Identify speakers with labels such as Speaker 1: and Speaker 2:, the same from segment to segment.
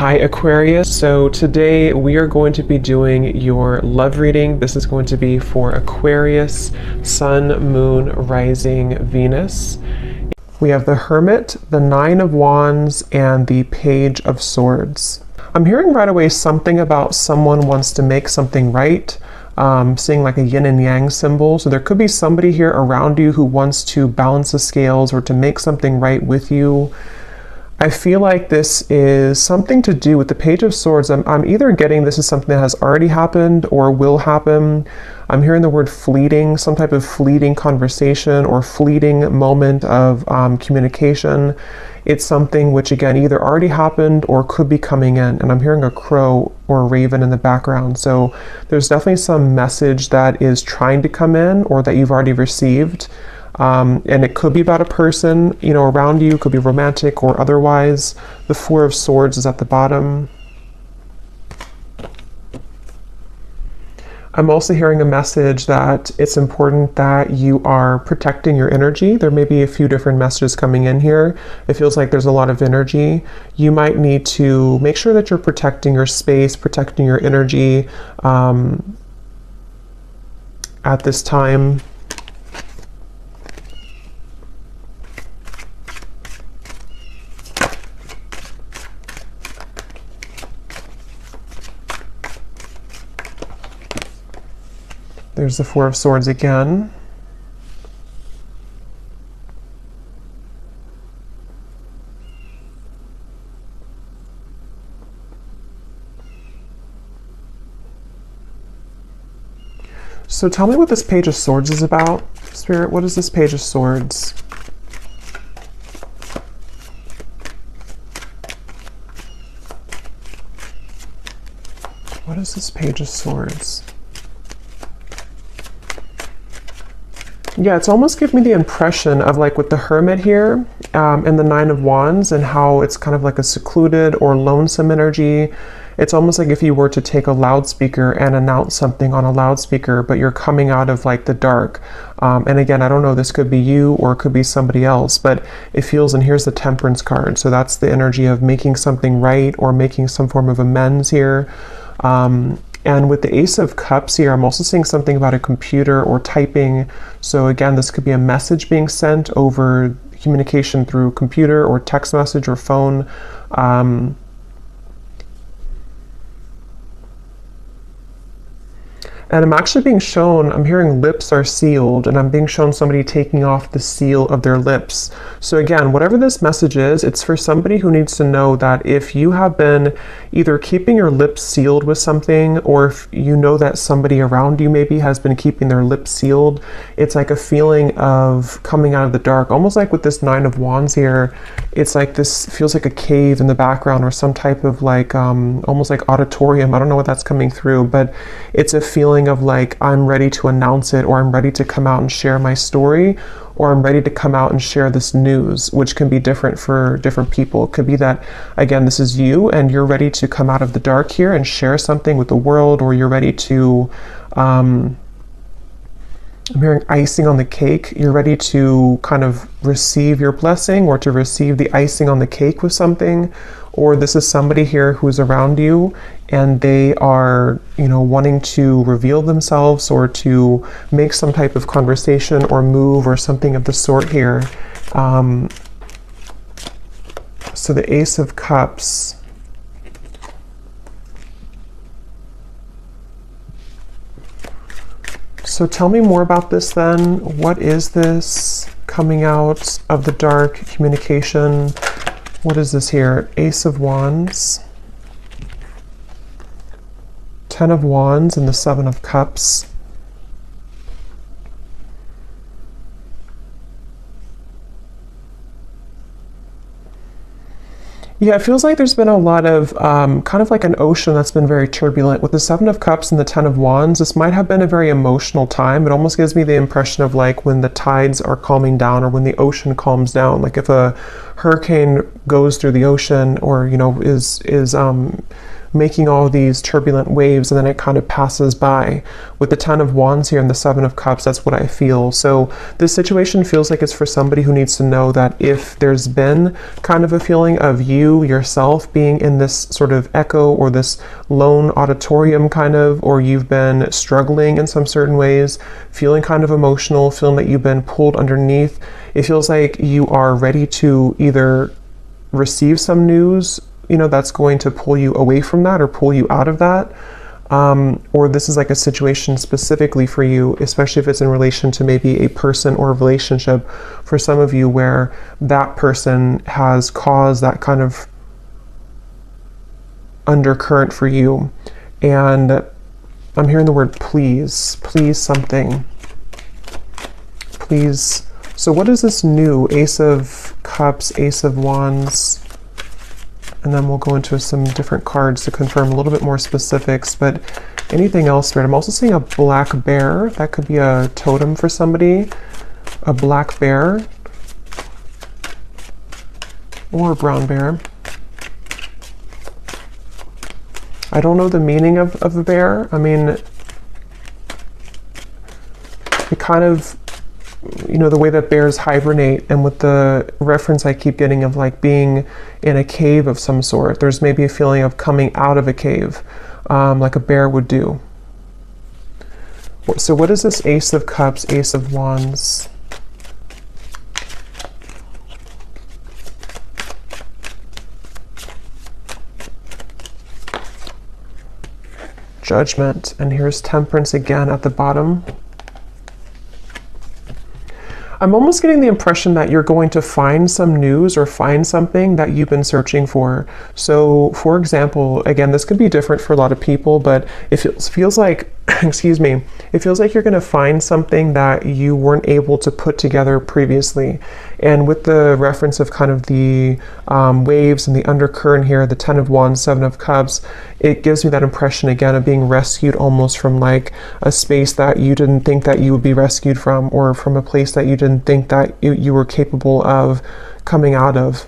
Speaker 1: Hi Aquarius, so today we are going to be doing your love reading. This is going to be for Aquarius, Sun, Moon, Rising, Venus. We have the Hermit, the Nine of Wands, and the Page of Swords. I'm hearing right away something about someone wants to make something right. Seeing like a yin and yang symbol. So there could be somebody here around you who wants to balance the scales or to make something right with you. I feel like this is something to do with the Page of Swords. I'm either getting this is something that has already happened or will happen. I'm hearing the word fleeting, some type of fleeting conversation or fleeting moment of communication. It's something which, again, either already happened or could be coming in. And I'm hearing a crow or a raven in the background. So there's definitely some message that is trying to come in or that you've already received. And it could be about a person, you know, around you, could be romantic or otherwise. The Four of Swords is at the bottom. I'm also hearing a message that it's important that you are protecting your energy. There may be a few different messages coming in here. It feels like there's a lot of energy. You might need to make sure that you're protecting your space, protecting your energy at this time. There's the Four of Swords again. So tell me what this Page of Swords is about. Spirit, what is this Page of Swords? What is this Page of Swords? Yeah, it's almost giving me the impression of like with the Hermit here and the Nine of Wands and how it's kind of like a secluded or lonesome energy. It's almost like if you were to take a loudspeaker and announce something on a loudspeaker, but you're coming out of like the dark. And again, I don't know, this could be you or it could be somebody else, but it feels, and here's the Temperance card. So that's the energy of making something right or making some form of amends here. And with the Ace of Cups here, I'm also seeing something about a computer or typing. So again, this could be a message being sent over communication through computer or text message or phone. And I'm actually being shown, I'm hearing lips are sealed, and I'm being shown somebody taking off the seal of their lips. So again, whatever this message is, it's for somebody who needs to know that if you have been either keeping your lips sealed with something, or if you know that somebody around you maybe has been keeping their lips sealed, it's like a feeling of coming out of the dark. Almost like with this Nine of Wands here, it's like this feels like a cave in the background or some type of like, almost like auditorium. I don't know what that's coming through, but it's a feeling of like, I'm ready to announce it, or I'm ready to come out and share my story, or I'm ready to come out and share this news, which can be different for different people. It could be that, again, this is you and you're ready to come out of the dark here and share something with the world, or you're ready to, I'm hearing icing on the cake. You're ready to kind of receive your blessing or to receive the icing on the cake with something. Or this is somebody here who's around you and they are, you know, wanting to reveal themselves or to make some type of conversation or move or something of the sort here. So the Ace of Cups. So tell me more about this then. What is this coming out of the dark communication? What is this here? Ace of Wands, Ten of Wands, and the Seven of Cups. Yeah, it feels like there's been a lot of kind of like an ocean that's been very turbulent. With the Seven of Cups and the Ten of Wands, this might have been a very emotional time. It almost gives me the impression of like when the tides are calming down or when the ocean calms down. Like if a hurricane goes through the ocean or, you know, is making all these turbulent waves, and then it kind of passes by. With the 10 of Wands here and the 7 of Cups, that's what I feel. So this situation feels like it's for somebody who needs to know that if there's been kind of a feeling of you yourself being in this sort of echo or this lone auditorium kind of, or you've been struggling in some certain ways, feeling kind of emotional, feeling that you've been pulled underneath, it feels like you are ready to either receive some news, you know, that's going to pull you away from that or pull you out of that. Or this is like a situation specifically for you, especially if it's in relation to maybe a person or a relationship for some of you where that person has caused that kind of undercurrent for you. And I'm hearing the word please, please something, please. So what is this new? Ace of Cups, Ace of Wands, and then we'll go into some different cards to confirm a little bit more specifics, but anything else, Spirit? I'm also seeing a black bear. That could be a totem for somebody. A black bear. Or a brown bear. I don't know the meaning of a bear. I mean, it kind of, you know, the way that bears hibernate, and with the reference I keep getting of like being in a cave of some sort, there's maybe a feeling of coming out of a cave, like a bear would do. So what is this Ace of Cups, Ace of Wands? Judgment, and here's Temperance again at the bottom. I'm almost getting the impression that you're going to find some news or find something that you've been searching for. So, for example, again, this could be different for a lot of people, but it feels like, excuse me, it feels like you're going to find something that you weren't able to put together previously. And with the reference of kind of the waves and the undercurrent here, the 10 of Wands, 7 of Cups, it gives me that impression again of being rescued almost from like a space that you didn't think that you would be rescued from, or from a place that you didn't think that you were capable of coming out of.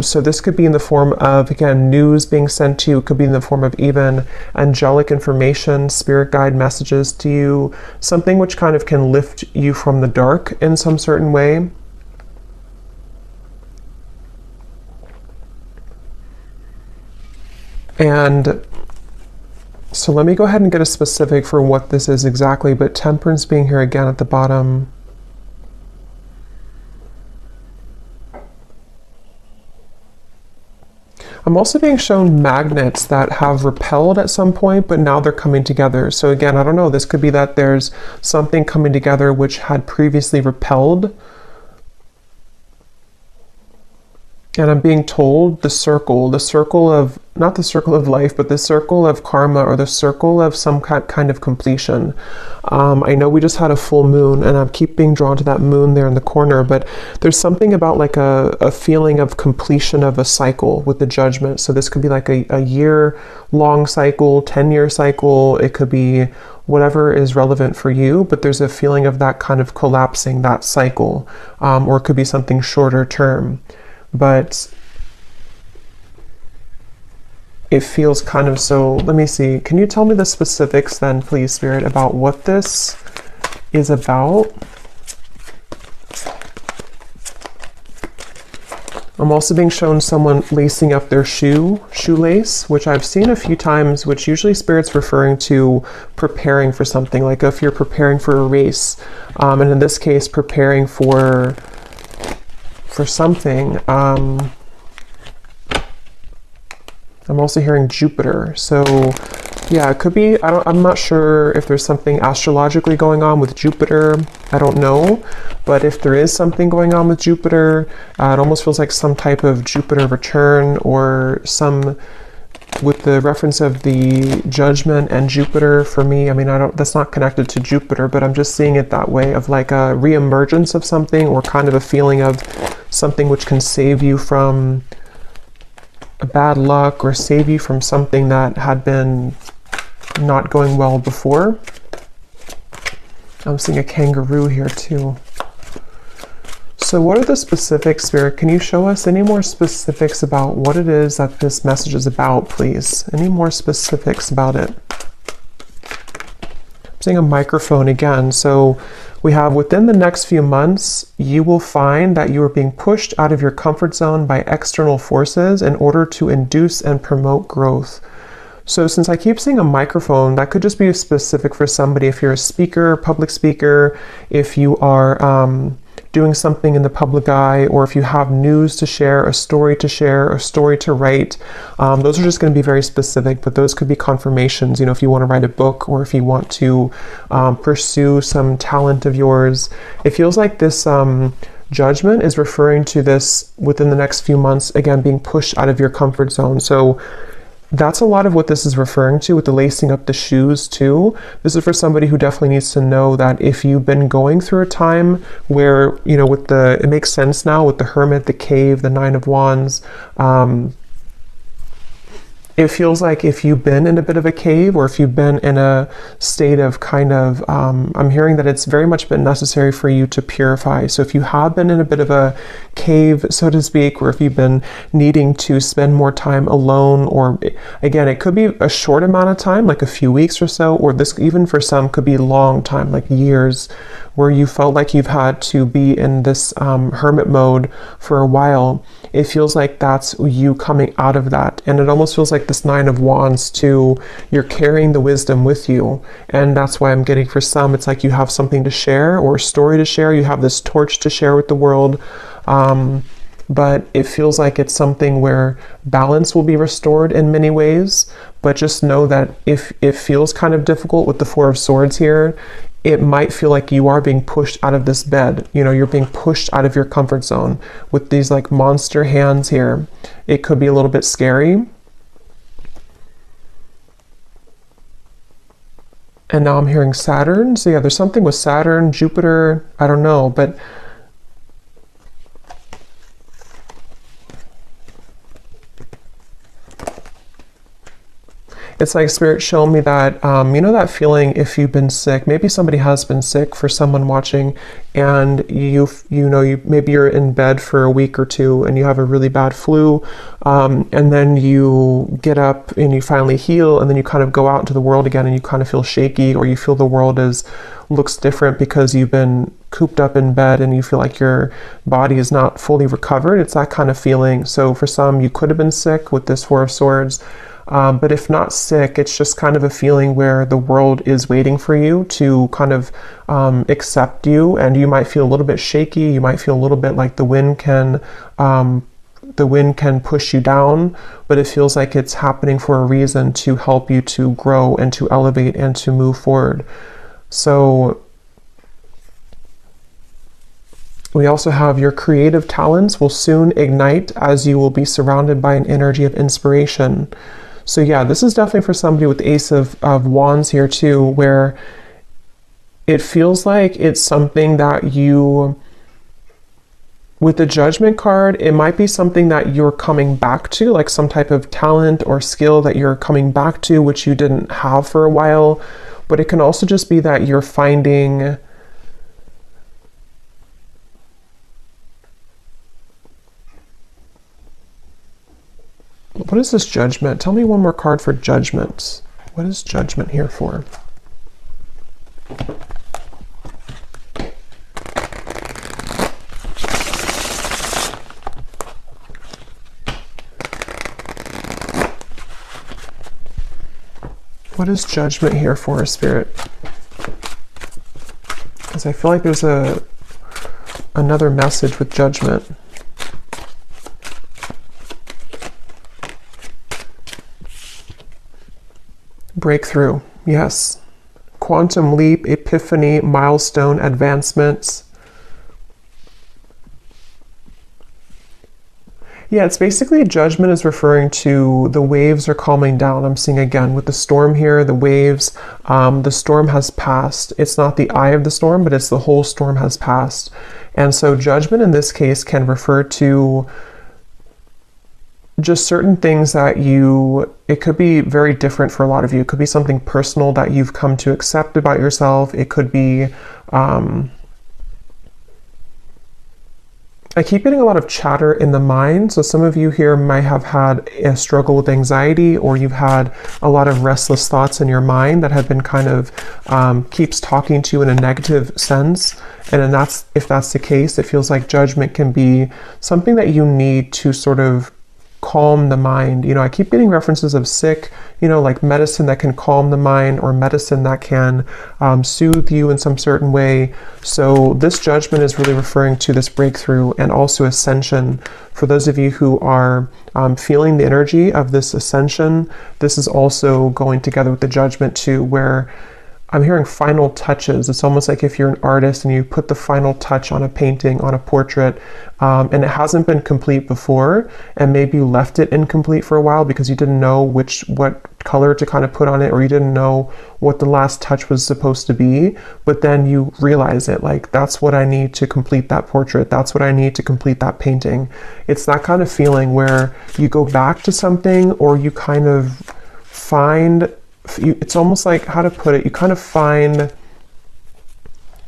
Speaker 1: So this could be in the form of, again, news being sent to you. It could be in the form of even angelic information, spirit guide messages to you, something which kind of can lift you from the dark in some certain way. And so let me go ahead and get a specific for what this is exactly, but Temperance being here again at the bottom. I'm also being shown magnets that have repelled at some point, but now they're coming together. So again, I don't know, this could be that there's something coming together which had previously repelled. And I'm being told the circle of, not the circle of life, but the circle of karma, or the circle of some kind of completion. I know we just had a full moon, and I keep being drawn to that moon there in the corner, but there's something about like a feeling of completion of a cycle with the Judgment. So this could be like a year-long cycle, 10-year cycle. It could be whatever is relevant for you, but there's a feeling of that kind of collapsing, that cycle, or it could be something shorter term. But it feels kind of so, let me see, can you tell me the specifics then, please, Spirit, about what this is about? I'm also being shown someone lacing up their shoelace, which I've seen a few times, which usually Spirit's referring to preparing for something, like if you're preparing for a race, and in this case, preparing for something. I'm also hearing Jupiter. So yeah, it could be, I'm not sure if there's something astrologically going on with Jupiter. I don't know. But if there is something going on with Jupiter, it almost feels like some type of Jupiter return, or some, with the reference of the Judgment and Jupiter for me, I mean, that's not connected to Jupiter, but I'm just seeing it that way, of like a reemergence of something, or kind of a feeling of something which can save you from bad luck, or save you from something that had been not going well before. I'm seeing a kangaroo here too. So what are the specifics, Spirit? Can you show us any more specifics about what it is that this message is about, please? Any more specifics about it? I'm seeing a microphone again. So we have within the next few months, you will find that you are being pushed out of your comfort zone by external forces in order to induce and promote growth. So since I keep seeing a microphone, that could just be specific for somebody. If you're a speaker, public speaker, if you are doing something in the public eye, or if you have news to share, a story to write, those are just going to be very specific, but those could be confirmations, you know, if you want to write a book or if you want to pursue some talent of yours. It feels like this judgment is referring to this within the next few months, again, being pushed out of your comfort zone. So that's a lot of what this is referring to with the lacing up the shoes too. This is for somebody who definitely needs to know that if you've been going through a time where, you know, with the, it makes sense now with the Hermit, the Cave, the Nine of Wands, it feels like if you've been in a bit of a cave, or if you've been in a state of kind of, I'm hearing that it's very much been necessary for you to purify. So if you have been in a bit of a cave, so to speak, or if you've been needing to spend more time alone, or again, it could be a short amount of time, like a few weeks or so, or this even for some could be a long time, like years, where you felt like you've had to be in this hermit mode for a while. It feels like that's you coming out of that. And it almost feels like this Nine of Wands too, you're carrying the wisdom with you. And that's why I'm getting for some, it's like you have something to share or a story to share. You have this torch to share with the world. But it feels like it's something where balance will be restored in many ways. But just know that if it feels kind of difficult with the Four of Swords here, it might feel like you are being pushed out of this bed. You know, you're being pushed out of your comfort zone with these like monster hands here. It could be a little bit scary. And now I'm hearing Saturn. So yeah, there's something with Saturn, Jupiter, I don't know, but it's like Spirit showing me that, you know, that feeling if you've been sick, maybe somebody has been sick for someone watching, and maybe you're in bed for a week or two and you have a really bad flu, and then you get up and you finally heal, and then you kind of go out into the world again and you kind of feel shaky, or you feel the world looks different because you've been cooped up in bed and you feel like your body is not fully recovered. It's that kind of feeling. So for some, you could have been sick with this Four of Swords. But if not sick, it's just kind of a feeling where the world is waiting for you to kind of accept you, and you might feel a little bit shaky. You might feel a little bit like the wind can push you down, but it feels like it's happening for a reason to help you to grow and to elevate and to move forward. So we also have your creative talents will soon ignite as you will be surrounded by an energy of inspiration. So yeah, this is definitely for somebody with the Ace of Wands here too, where it feels like it's something that you, with the Judgment card, it might be something that you're coming back to, like some type of talent or skill that you're coming back to, which you didn't have for a while. But it can also just be that you're finding what is this Judgment? Tell me one more card for Judgment. What is Judgment here for? What is Judgment here for, Spirit? Because I feel like there's another message with Judgment. Breakthrough, yes. Quantum leap, epiphany, milestone, advancements. Yeah, it's basically Judgment is referring to the waves are calming down. I'm seeing again with the storm here, the waves, the storm has passed. It's not the eye of the storm, but it's the whole storm has passed. And so Judgment in this case can refer to just certain things that it could be very different for a lot of you. It could be something personal that you've come to accept about yourself. It could be I keep getting a lot of chatter in the mind. So some of you here might have had a struggle with anxiety, or you've had a lot of restless thoughts in your mind that have been kind of keeps talking to you in a negative sense. And then if that's the case, it feels like judgment can be something that you need to sort of calm the mind. I keep getting references of sick, like medicine that can calm the mind, or medicine that can soothe you in some certain way. So this judgment is really referring to this breakthrough and also ascension. For those of you who are feeling the energy of this ascension, this is also going together with the judgment too, where I'm hearing final touches. It's almost like if you're an artist and you put the final touch on a painting, on a portrait, and it hasn't been complete before, and maybe you left it incomplete for a while because you didn't know what color to kind of put on it, or you didn't know what the last touch was supposed to be, but then you realize it, like, that's what I need to complete that portrait, that's what I need to complete that painting. It's that kind of feeling where you go back to something, or you kind of find, it's almost like, how to put it, you kind of find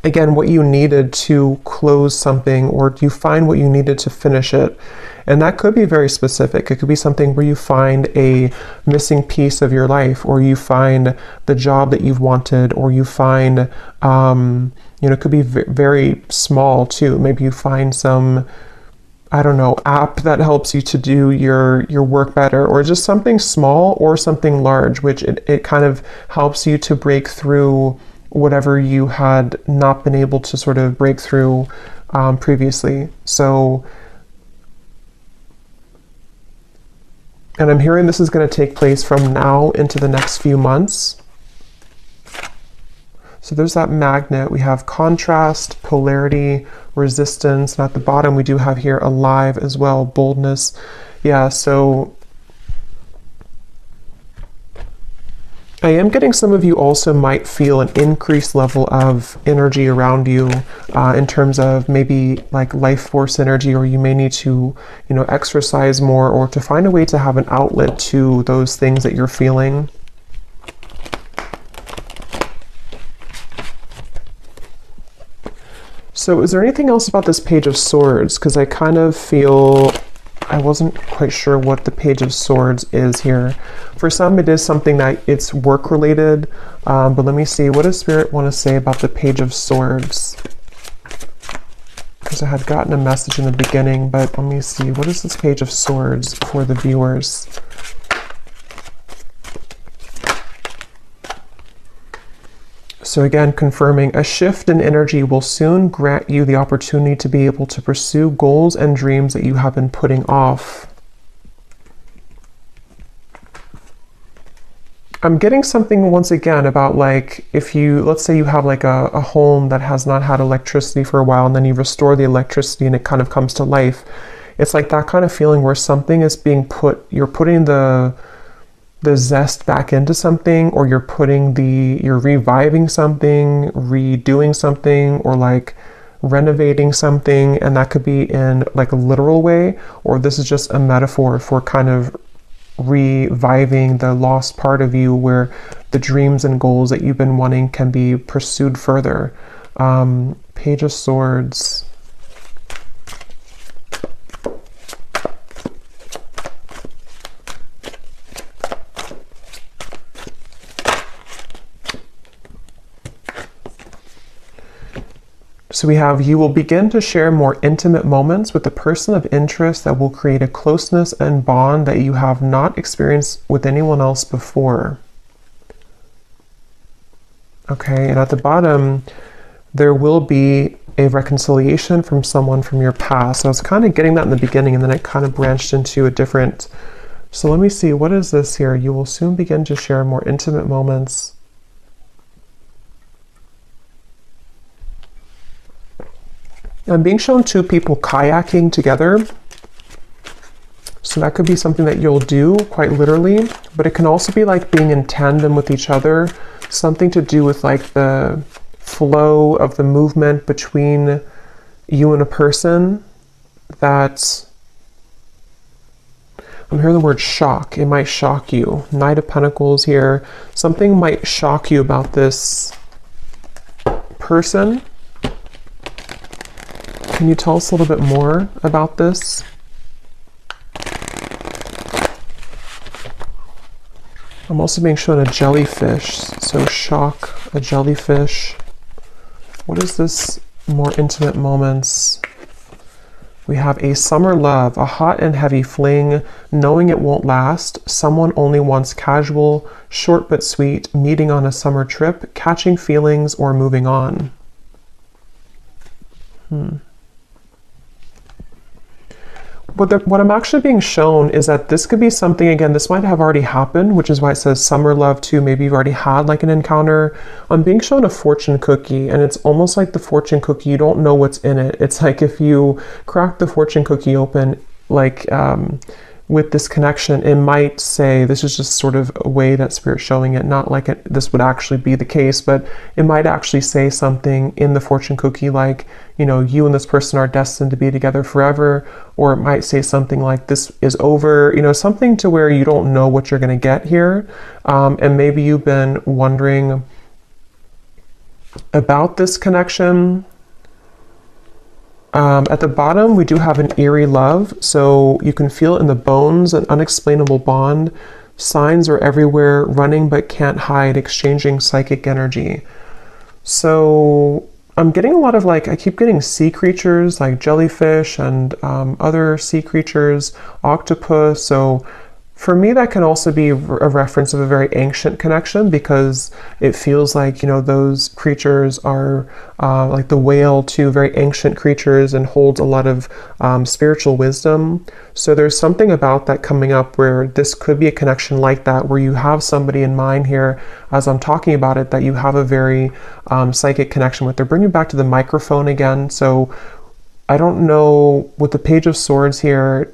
Speaker 1: again what you needed to close something, or you find what you needed to finish it. And that could be very specific. It could be something where you find a missing piece of your life, or you find the job that you've wanted, or you find it could be very small too. Maybe you find some, I don't know, app that helps you to do your work better, or just something small or something large, which it kind of helps you to break through whatever you had not been able to sort of break through previously. So, and I'm hearing this is going to take place from now into the next few months. So there's that magnet. We have contrast, polarity, resistance, and at the bottom we do have here alive as well, boldness. Yeah, so I am getting some of you also might feel an increased level of energy around you in terms of maybe like life force energy, or you may need to, exercise more, or to find a way to have an outlet to those things that you're feeling. So is there anything else about this Page of Swords? Because I kind of feel, I wasn't quite sure what the Page of Swords is here. For some, it is something that it's work related, but let me see, what does Spirit want to say about the Page of Swords? Because I had gotten a message in the beginning, but let me see, what is this Page of Swords for the viewers? So again, confirming, a shift in energy will soon grant you the opportunity to be able to pursue goals and dreams that you have been putting off. I'm getting something once again about, like, if you, let's say you have like a home that has not had electricity for a while, and then you restore the electricity and it kind of comes to life. It's like that kind of feeling where something is being you're putting the zest back into something, or you're reviving something, redoing something, or like renovating something. And that could be in like a literal way, or this is just a metaphor for kind of reviving the lost part of you, where the dreams and goals that you've been wanting can be pursued further. Page of Swords. So we have, you will begin to share more intimate moments with the person of interest that will create a closeness and bond that you have not experienced with anyone else before. Okay, and at the bottom, there will be a reconciliation from someone from your past. So I was kind of getting that in the beginning, and then it kind of branched into a different. So let me see, what is this here? You will soon begin to share more intimate moments. I'm being shown two people kayaking together. So that could be something that you'll do quite literally, but it can also be like being in tandem with each other, something to do with like the flow of the movement between you and a person. That I'm hearing the word shock. It might shock you. Knight of Pentacles here. Something might shock you about this person. Can you tell us a little bit more about this? I'm also being shown a jellyfish, so shock, a jellyfish. What is this? More intimate moments. We have a summer love, a hot and heavy fling, knowing it won't last, someone only wants casual, short but sweet, meeting on a summer trip, catching feelings, or moving on. But what I'm actually being shown is that this could be something, again, this might have already happened, which is why it says summer love too. Maybe you've already had like an encounter. I'm being shown a fortune cookie, and it's almost like the fortune cookie, you don't know what's in it. It's like if you crack the fortune cookie open, like with this connection, it might say, this is just sort of a way that Spirit's showing it, not like this would actually be the case, but it might actually say something in the fortune cookie like, you know, you and this person are destined to be together forever, or it might say something like this is over, you know, something to where you don't know what you're going to get here. And maybe you've been wondering about this connection. At the bottom, we do have an eerie love, so you can feel it in the bones, an unexplainable bond. Signs are everywhere, running but can't hide, exchanging psychic energy. So I'm getting a lot of like, I keep getting sea creatures like jellyfish and other sea creatures, octopus. So for me, that can also be a reference of a very ancient connection, because it feels like, you know, those creatures are like the whale too, very ancient creatures, and holds a lot of spiritual wisdom. So there's something about that coming up where this could be a connection like that, where you have somebody in mind here as I'm talking about it that you have a very psychic connection with. They're bringing back to the microphone again. So I don't know, with the Page of Swords here,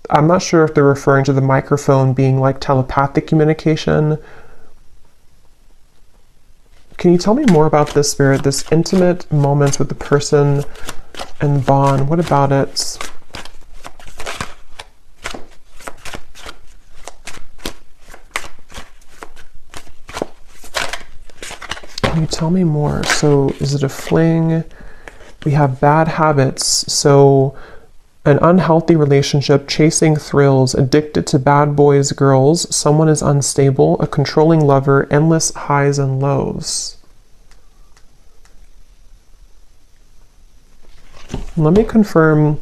Speaker 1: I'm not sure if they're referring to the microphone being like telepathic communication. Can you tell me more about this, Spirit? This intimate moments with the person and bond. What about it? Can you tell me more? So is it a fling? We have bad habits. So an unhealthy relationship, chasing thrills, addicted to bad boys, girls, someone is unstable, a controlling lover, endless highs and lows. Let me confirm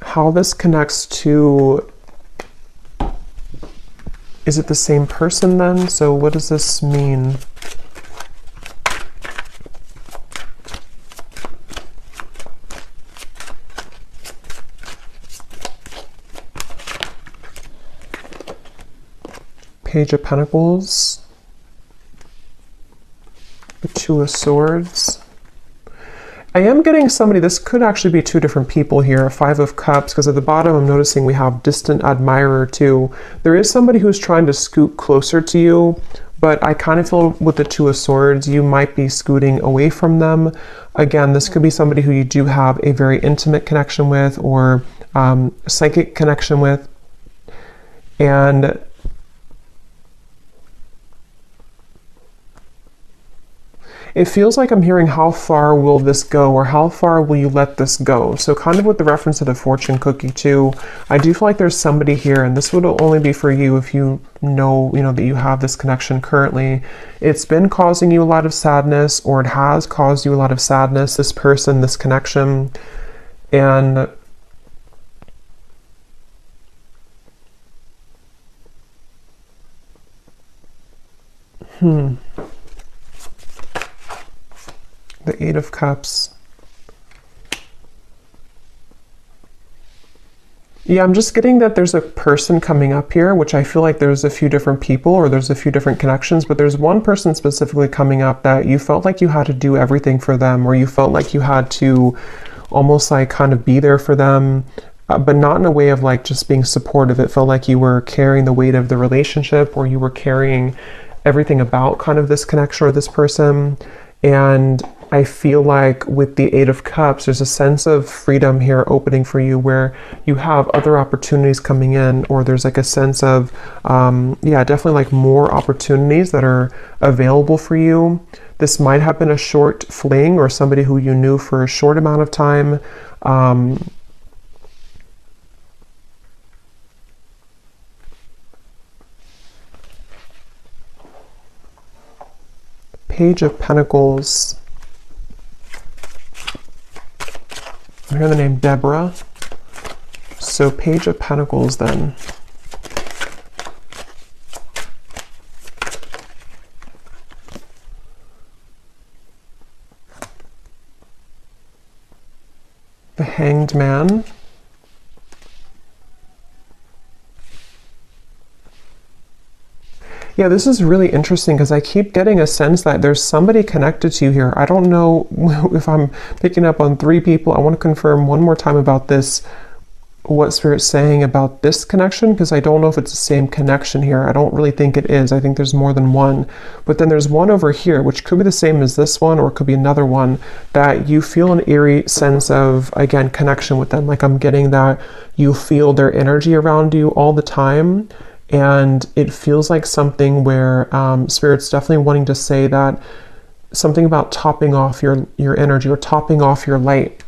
Speaker 1: how this connects to, is it the same person then? So what does this mean? Page of Pentacles, the Two of Swords. I am getting somebody, this could actually be two different people here, Five of Cups, because at the bottom I'm noticing we have distant admirer too. There is somebody who's trying to scoot closer to you, but I kind of feel with the Two of Swords, you might be scooting away from them. Again, this could be somebody who you do have a very intimate connection with, or psychic connection with. And it feels like I'm hearing, how far will this go, or how far will you let this go? So kind of with the reference to the fortune cookie too, I do feel like there's somebody here, and this would only be for you if you know that you have this connection currently. It's been causing you a lot of sadness, or it has caused you a lot of sadness, this person, this connection. And the Eight of Cups. Yeah, I'm just getting that there's a person coming up here, which I feel like there's a few different people, or there's a few different connections, but there's one person specifically coming up that you felt like you had to do everything for them, or you felt like you had to almost like kind of be there for them, but not in a way of like just being supportive. It felt like you were carrying the weight of the relationship, or you were carrying everything about kind of this connection or this person. And I feel like with the Eight of Cups, there's a sense of freedom here opening for you, where you have other opportunities coming in, or there's like a sense of, yeah, definitely like more opportunities that are available for you. This might have been a short fling or somebody who you knew for a short amount of time. Page of Pentacles. I hear the name Deborah. So Page of Pentacles then. The Hanged Man. Yeah, this is really interesting because I keep getting a sense that there's somebody connected to you here. I don't know if I'm picking up on 3 people. I want to confirm one more time about this, what Spirit's saying about this connection, because I don't know if it's the same connection here. I don't really think it is. I think there's more than one. But then there's one over here, which could be the same as this one, or it could be another one, that you feel an eerie sense of, again, connection with them. Like I'm getting that you feel their energy around you all the time. And it feels like something where Spirit's definitely wanting to say that something about topping off your energy or topping off your light,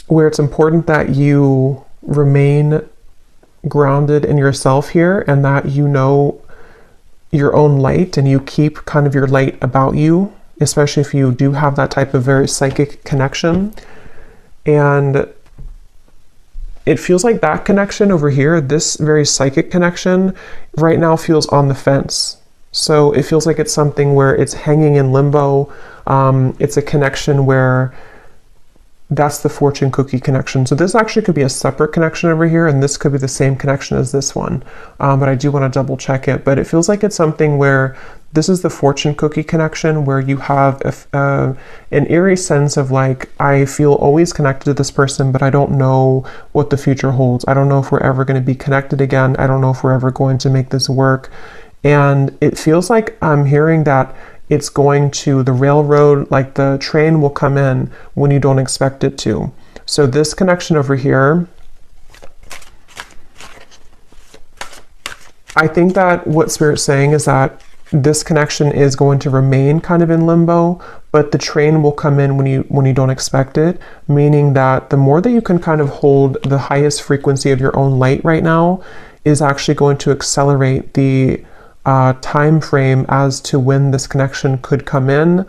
Speaker 1: where it's important that you remain grounded in yourself here and that you know your own light and you keep kind of your light about you, especially if you do have that type of very psychic connection. And it feels like that connection over here, this very psychic connection, right now feels on the fence. So it feels like it's something where it's hanging in limbo. It's a connection where that's the fortune cookie connection. So this actually could be a separate connection over here, and this could be the same connection as this one. But I do want to double check it. But it feels like it's something where this is the fortune cookie connection, where you have an eerie sense of like, I feel always connected to this person, but I don't know what the future holds. I don't know if we're ever going to be connected again. I don't know if we're ever going to make this work. And it feels like I'm hearing that it's going to the railroad, like the train will come in when you don't expect it to. So this connection over here, I think that what Spirit's saying is that this connection is going to remain kind of in limbo, but the train will come in when you don't expect it, meaning that the more that you can kind of hold the highest frequency of your own light right now is actually going to accelerate the time frame as to when this connection could come in.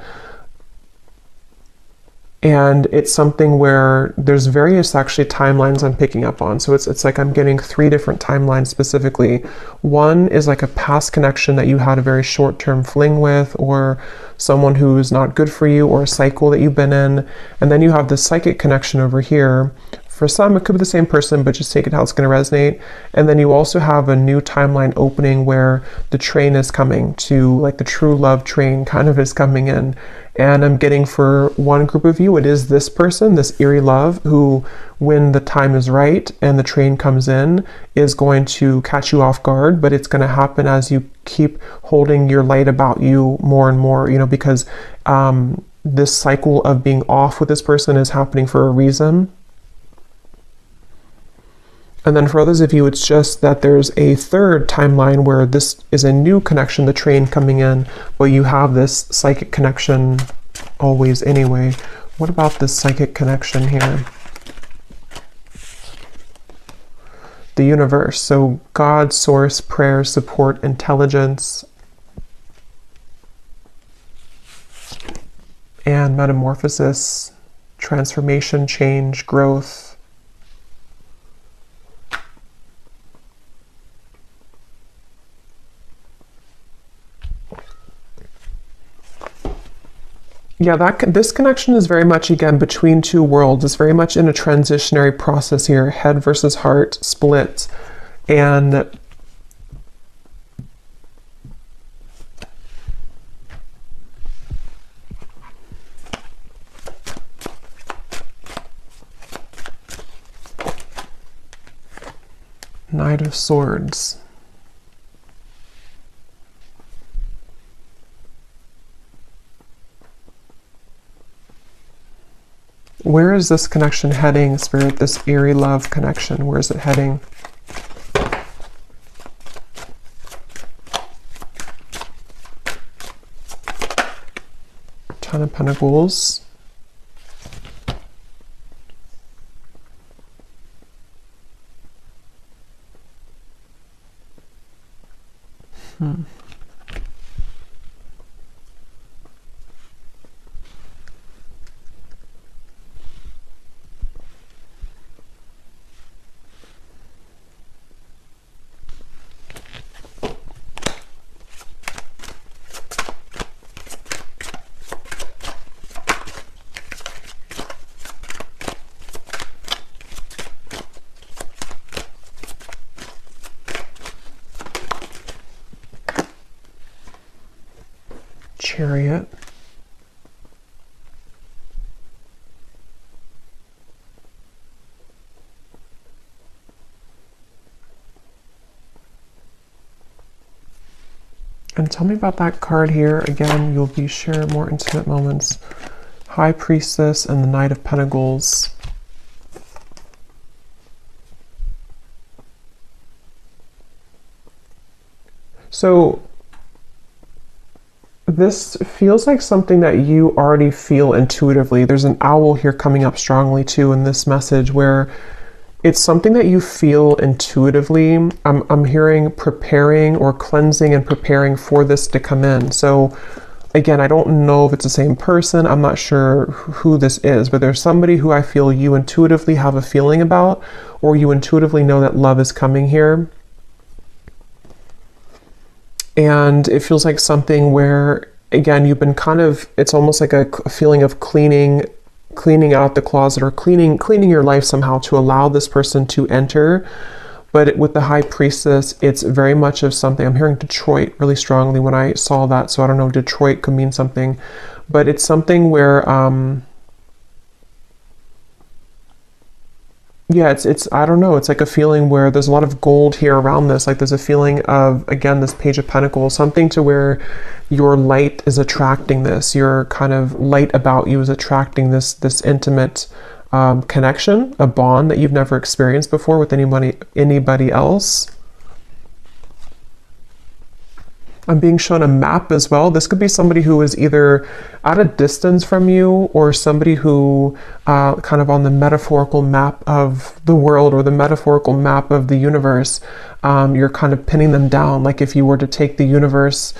Speaker 1: And it's something where there's various actually timelines I'm picking up on. So it's like I'm getting 3 different timelines specifically. One is like a past connection that you had a very short-term fling with, or someone who's not good for you, or a cycle that you've been in. And then you have the psychic connection over here. For some, it could be the same person, but just take it how it's going to resonate. And then you also have a new timeline opening where the train is coming to, like the true love train kind of is coming in. And I'm getting for one group of you, it is this person, this eerie love, who when the time is right and the train comes in is going to catch you off guard, but it's going to happen as you keep holding your light about you more and more, you know, because this cycle of being off with this person is happening for a reason. And then for others of you, it's just that there's a third timeline where this is a new connection, the train coming in, but you have this psychic connection always anyway. What about this psychic connection here? The universe. So God, source, prayer, support, intelligence, and metamorphosis, transformation, change, growth. Yeah, this connection is very much, again, between 2 worlds. It's very much in a transitionary process here, head versus heart split. And Knight of Swords. Where is this connection heading, Spirit? This eerie love connection, where is it heading? Ten of Pentacles. Chariot. And tell me about that card here. Again, you'll be sharing more intimate moments. High Priestess and the Knight of Pentacles. So this feels like something that you already feel intuitively. There's an owl here coming up strongly too in this message, where it's something that you feel intuitively. I'm hearing preparing or cleansing and preparing for this to come in. So again, I don't know if it's the same person. I'm not sure who this is, but there's somebody who I feel you intuitively have a feeling about, or you intuitively know that love is coming here. And it feels like something where, again, you've been kind of, it's almost like a feeling of cleaning out the closet, or cleaning your life somehow to allow this person to enter. But with the High Priestess, it's very much of something. I'm hearing Detroit really strongly when I saw that. So I don't know, Detroit could mean something, but it's something where, yeah, it's I don't know, it's like a feeling where there's a lot of gold here around this. Like there's a feeling of, again, this Page of Pentacles, something to where your light is attracting this. Your kind of light about you is attracting this intimate connection, a bond that you've never experienced before with anybody else. I'm being shown a map as well. This could be somebody who is either at a distance from you, or somebody who kind of on the metaphorical map of the world, or the metaphorical map of the universe. You're kind of pinning them down. Like if you were to take the universe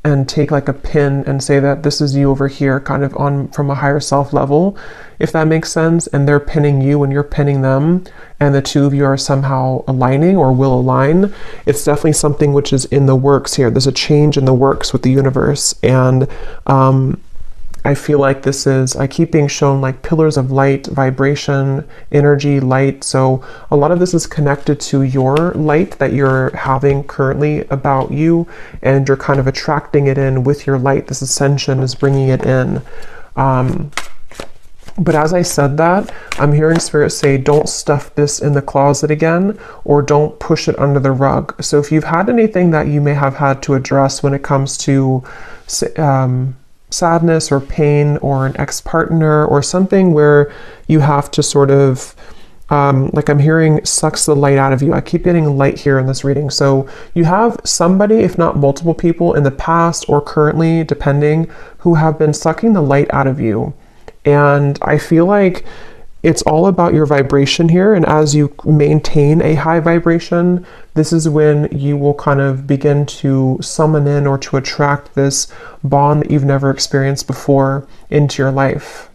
Speaker 1: and take like a pin and say that this is you over here, kind of on from a higher self level, if that makes sense, and they're pinning you and you're pinning them, and the two of you are somehow aligning or will align. It's definitely something which is in the works here. There's a change in the works with the universe, and I feel like this is, I keep being shown like pillars of light, vibration, energy, light. So a lot of this is connected to your light that you're having currently about you, and you're kind of attracting it in with your light. This ascension is bringing it in. But as I said that, I'm hearing Spirit say, don't stuff this in the closet again, or don't push it under the rug. So if you've had anything that you may have had to address when it comes to sadness or pain, or an ex-partner, or something where you have to sort of, like I'm hearing, sucks the light out of you. I keep getting light here in this reading. So you have somebody, if not multiple people in the past or currently, depending, who have been sucking the light out of you. And I feel like it's all about your vibration here. And as you maintain a high vibration, this is when you will kind of begin to summon in or to attract this bond that you've never experienced before into your life.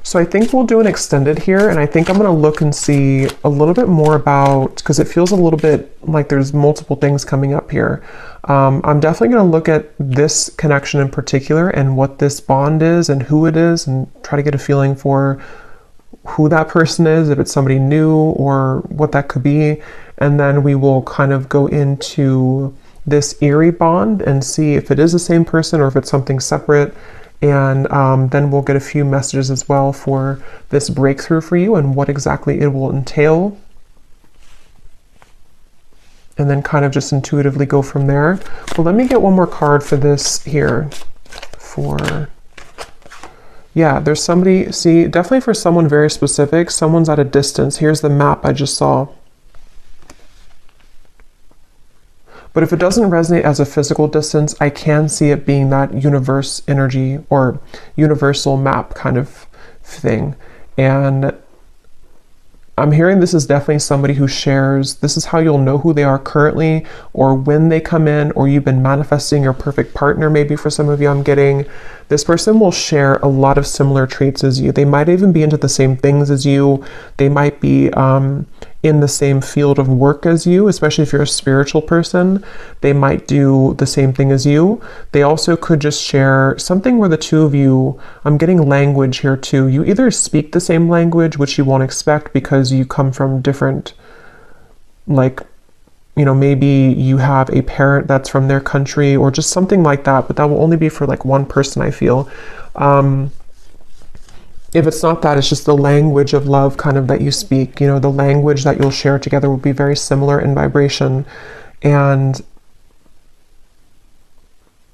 Speaker 1: So I think we'll do an extended here, and I think I'm going to look and see a little bit more about, because it feels a little bit like there's multiple things coming up here. I'm definitely going to look at this connection in particular and what this bond is and who it is, and try to get a feeling for who that person is, if it's somebody new or what that could be. And then we will kind of go into this eerie bond and see if it is the same person or if it's something separate. And then we'll get a few messages as well for this breakthrough for you and what exactly it will entail. And then kind of just intuitively go from there. Well, let me get one more card for this here. Yeah, there's somebody, see, definitely for someone very specific, someone's at a distance. Here's the map I just saw. But if it doesn't resonate as a physical distance, I can see it being that universe energy or universal map kind of thing. And I'm hearing this is definitely somebody who shares, this is how you'll know who they are currently, or when they come in, or you've been manifesting your perfect partner. Maybe for some of you, I'm getting this person will share a lot of similar traits as you. They might even be into the same things as you. They might be in the same field of work as you, especially if you're a spiritual person. They might do the same thing as you. They also could just share something where the two of you, I'm getting language here too. You either speak the same language, which you won't expect because you come from different, like, you know, maybe you have a parent that's from their country or just something like that, but that will only be for like one person, I feel. If it's not that, it's just the language of love kind of that you speak, you know, the language that you'll share together will be very similar in vibration. And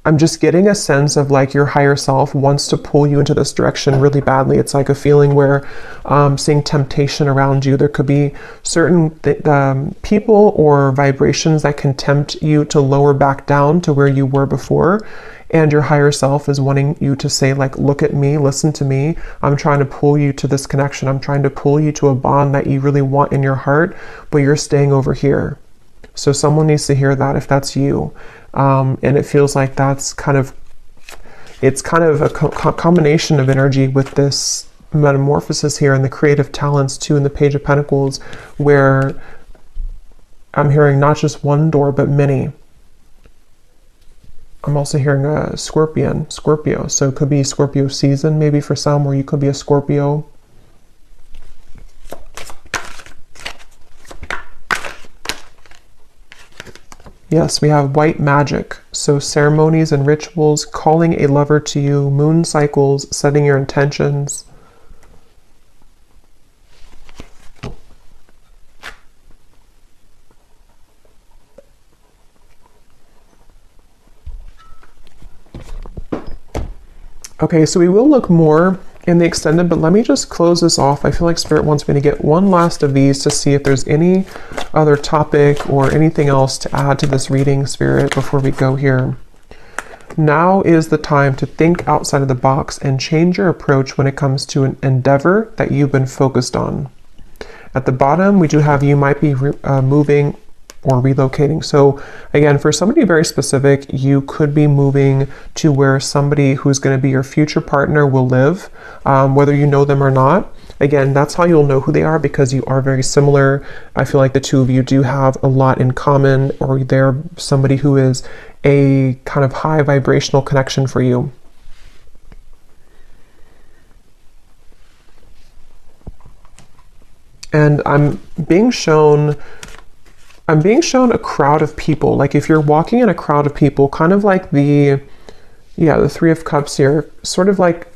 Speaker 1: I'm just getting a sense of like your higher self wants to pull you into this direction really badly. It's like a feeling where seeing temptation around you. There could be certain people or vibrations that can tempt you to lower back down to where you were before. And your higher self is wanting you to say, like, look at me, listen to me. I'm trying to pull you to this connection. I'm trying to pull you to a bond that you really want in your heart, but you're staying over here. So someone needs to hear that if that's you. And it feels like that's kind of, it's kind of a combination of energy with this metamorphosis here and the creative talents too in the Page of Pentacles, where I'm hearing not just one door, but many. I'm also hearing a Scorpio. So it could be Scorpio season, maybe for some, or you could be a Scorpio. Yes, we have white magic. So ceremonies and rituals, calling a lover to you, moon cycles, setting your intentions. Okay, so we will look more in the extended, but let me just close this off. I feel like Spirit wants me to get one last of these to see if there's any other topic or anything else to add to this reading, Spirit, before we go here. Now is the time to think outside of the box and change your approach when it comes to an endeavor that you've been focused on. At the bottom, we do have you might be moving or relocating. So again, for somebody very specific, you could be moving to where somebody who's going to be your future partner will live, whether you know them or not. Again, that's how you'll know who they are, because you are very similar. I feel like the two of you do have a lot in common, or they're somebody who is a kind of high vibrational connection for you. And I'm being shown a crowd of people. Like if you're walking in a crowd of people, kind of like the Three of Cups here, sort of like,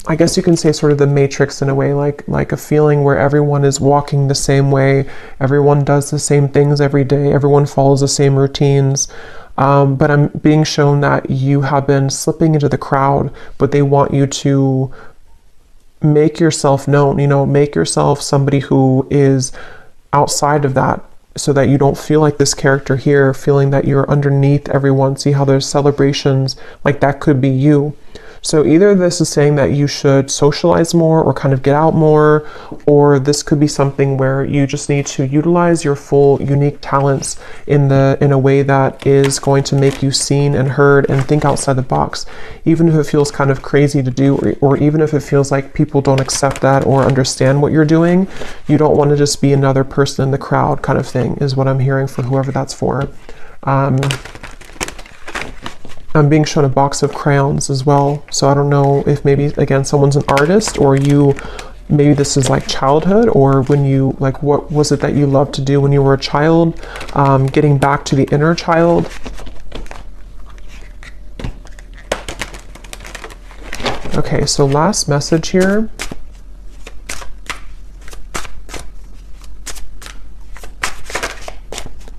Speaker 1: I guess you can say sort of the Matrix in a way, like a feeling where everyone is walking the same way, everyone does the same things every day, everyone follows the same routines. But I'm being shown that you have been slipping into the crowd, but they want you to make yourself known, you know, make yourself somebody who is outside of that, so that you don't feel like this character here, feeling that you're underneath everyone. See how there's celebrations, like that could be you. So either this is saying that you should socialize more or kind of get out more, or this could be something where you just need to utilize your full unique talents in a way that is going to make you seen and heard and think outside the box. Even if it feels kind of crazy to do, or even if it feels like people don't accept that or understand what you're doing, you don't want to just be another person in the crowd kind of thing, is what I'm hearing for whoever that's for. I'm being shown a box of crayons as well. So I don't know if maybe, again, someone's an artist, or maybe this is like childhood, or when you, like, what was it that you loved to do when you were a child? Getting back to the inner child. Okay, so last message here.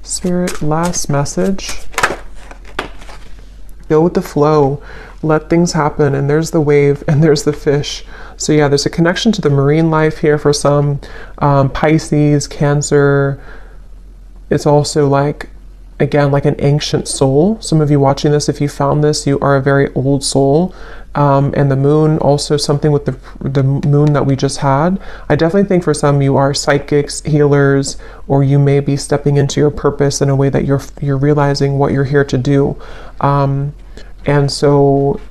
Speaker 1: Spirit, last message. Go with the flow, let things happen, and there's the wave and there's the fish. So yeah, there's a connection to the marine life here for some. Pisces, Cancer. It's also like again, like an ancient soul. Some of you watching this, if you found this, you are a very old soul. And the moon, also something with the moon that we just had. I definitely think for some you are psychics, healers, or you may be stepping into your purpose in a way that you're realizing what you're here to do. And so,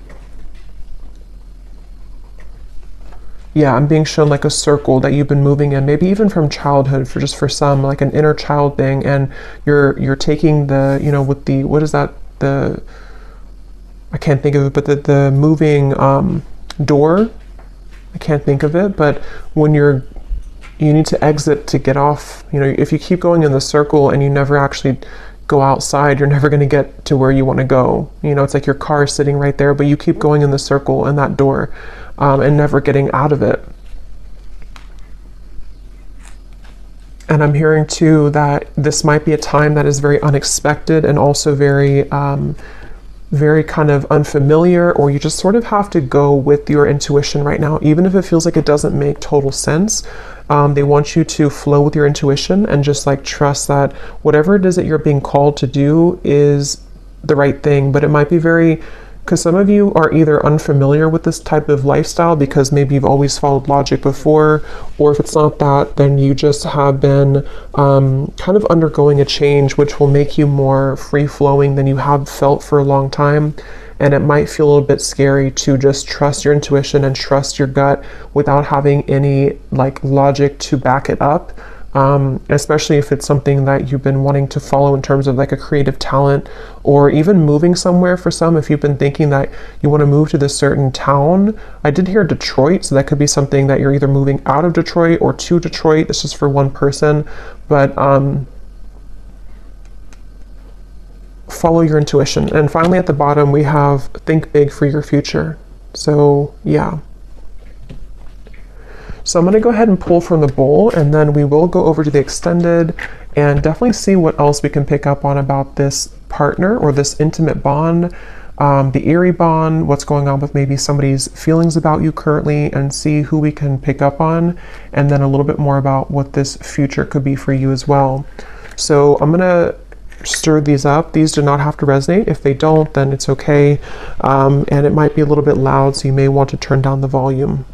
Speaker 1: yeah, I'm being shown like a circle that you've been moving in, maybe even from childhood, for some, like an inner child thing, and you're taking the, you know, with the, what is that, I can't think of it, but the moving door, I can't think of it, but when you need to exit to get off, you know, if you keep going in the circle and you never actually go outside, you're never going to get to where you want to go. You know, it's like your car is sitting right there, but you keep going in the circle and that door, and never getting out of it. And I'm hearing too that this might be a time that is very unexpected and also very very kind of unfamiliar, or you just sort of have to go with your intuition right now, even if it feels like it doesn't make total sense. They want you to flow with your intuition and just like trust that whatever it is that you're being called to do is the right thing. But it might be very, because some of you are either unfamiliar with this type of lifestyle because maybe you've always followed logic before, or if it's not that, then you just have been kind of undergoing a change which will make you more free-flowing than you have felt for a long time. And it might feel a little bit scary to just trust your intuition and trust your gut without having any like logic to back it up. Especially if it's something that you've been wanting to follow in terms of like a creative talent, or even moving somewhere. For some, if you've been thinking that you want to move to this certain town, I did hear Detroit, so that could be something that you're either moving out of Detroit or to Detroit. This is for one person, but follow your intuition. And finally at the bottom we have think big for your future. So yeah. So I'm going to go ahead and pull from the bowl, and then we will go over to the extended and definitely see what else we can pick up on about this partner or this intimate bond, the eerie bond, what's going on with maybe somebody's feelings about you currently, and see who we can pick up on, and then a little bit more about what this future could be for you as well. So I'm going to stir these up. These do not have to resonate. If they don't, then it's okay. And it might be a little bit loud, so you may want to turn down the volume.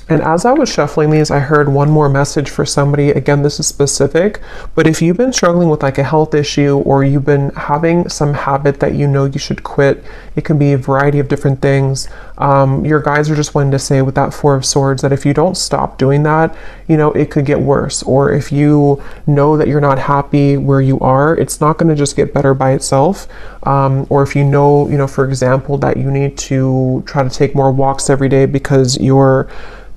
Speaker 1: And as I was shuffling these, I heard one more message for somebody. Again, this is specific, but if you've been struggling with like a health issue, or you've been having some habit that you know you should quit, it can be a variety of different things. Your guides are just wanting to say with that Four of Swords that if you don't stop doing that, you know, it could get worse. Or if you know that you're not happy where you are, it's not going to just get better by itself. Or if you know, for example, that you need to try to take more walks every day because your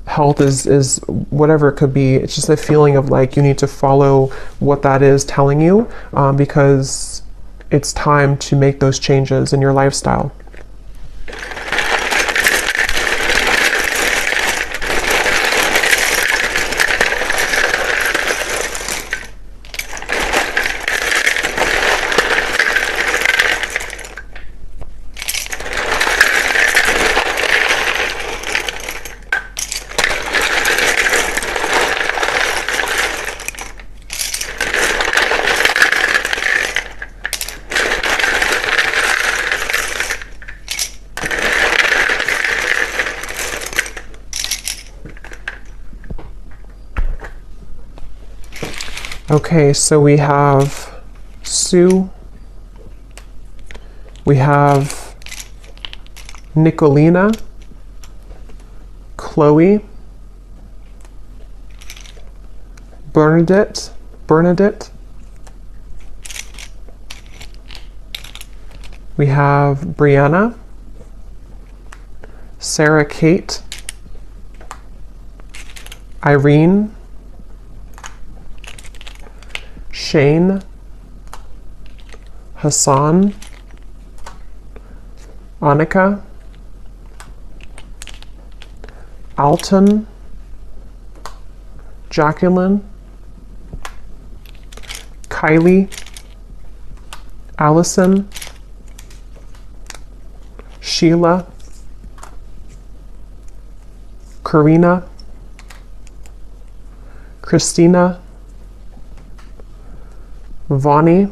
Speaker 1: health is whatever it could be. It's just a feeling of like you need to follow what that is telling you, because it's time to make those changes in your lifestyle. Okay, so we have Sue, we have Nicolina, Chloe, Bernadette, we have Brianna, Sarah Kate, Irene, Shane, Hassan, Annika, Alton, Jacqueline, Kylie, Allison, Sheila, Karina, Christina, Vonnie,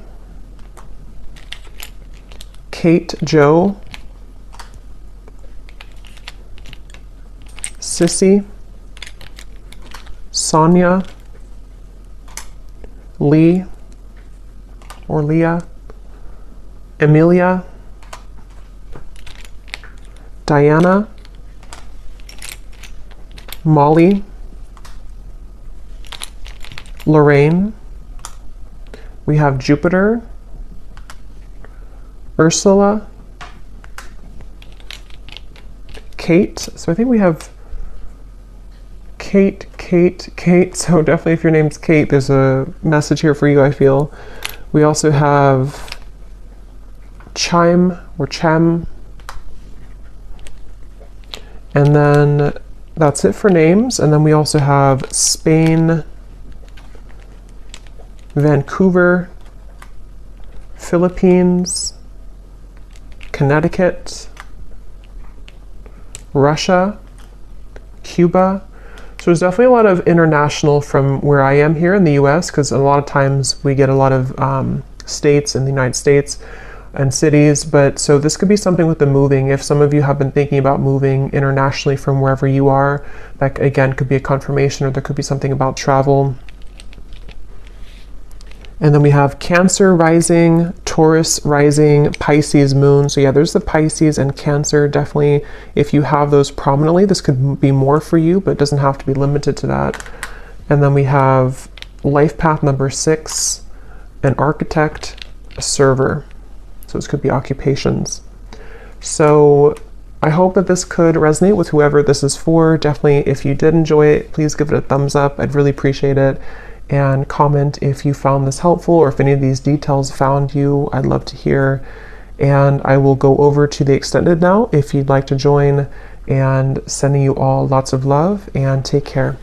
Speaker 1: Kate Joe, Sissy, Sonia, Lee or Leah, Emilia, Diana, Molly, Lorraine, we have Jupiter, Ursula, Kate. So I think we have Kate. So definitely if your name's Kate, there's a message here for you, I feel. We also have Chime or Chem. And then that's it for names. And then we also have Spain, Vancouver, Philippines, Connecticut, Russia, Cuba. So there's definitely a lot of international from where I am here in the US, because a lot of times we get a lot of states in the United States and cities. But so this could be something with the moving. If some of you have been thinking about moving internationally from wherever you are, that again could be a confirmation, or there could be something about travel. And then we have Cancer rising, Taurus rising, Pisces moon. So yeah, there's the Pisces and Cancer. Definitely, if you have those prominently, this could be more for you, but it doesn't have to be limited to that. And then we have life path number 6, an architect, a server. So this could be occupations. So I hope that this could resonate with whoever this is for. Definitely, if you did enjoy it, please give it a thumbs up. I'd really appreciate it. And comment if you found this helpful, or if any of these details found you. I'd love to hear. And I will go over to the extended now if you'd like to join, and sending you all lots of love, and take care.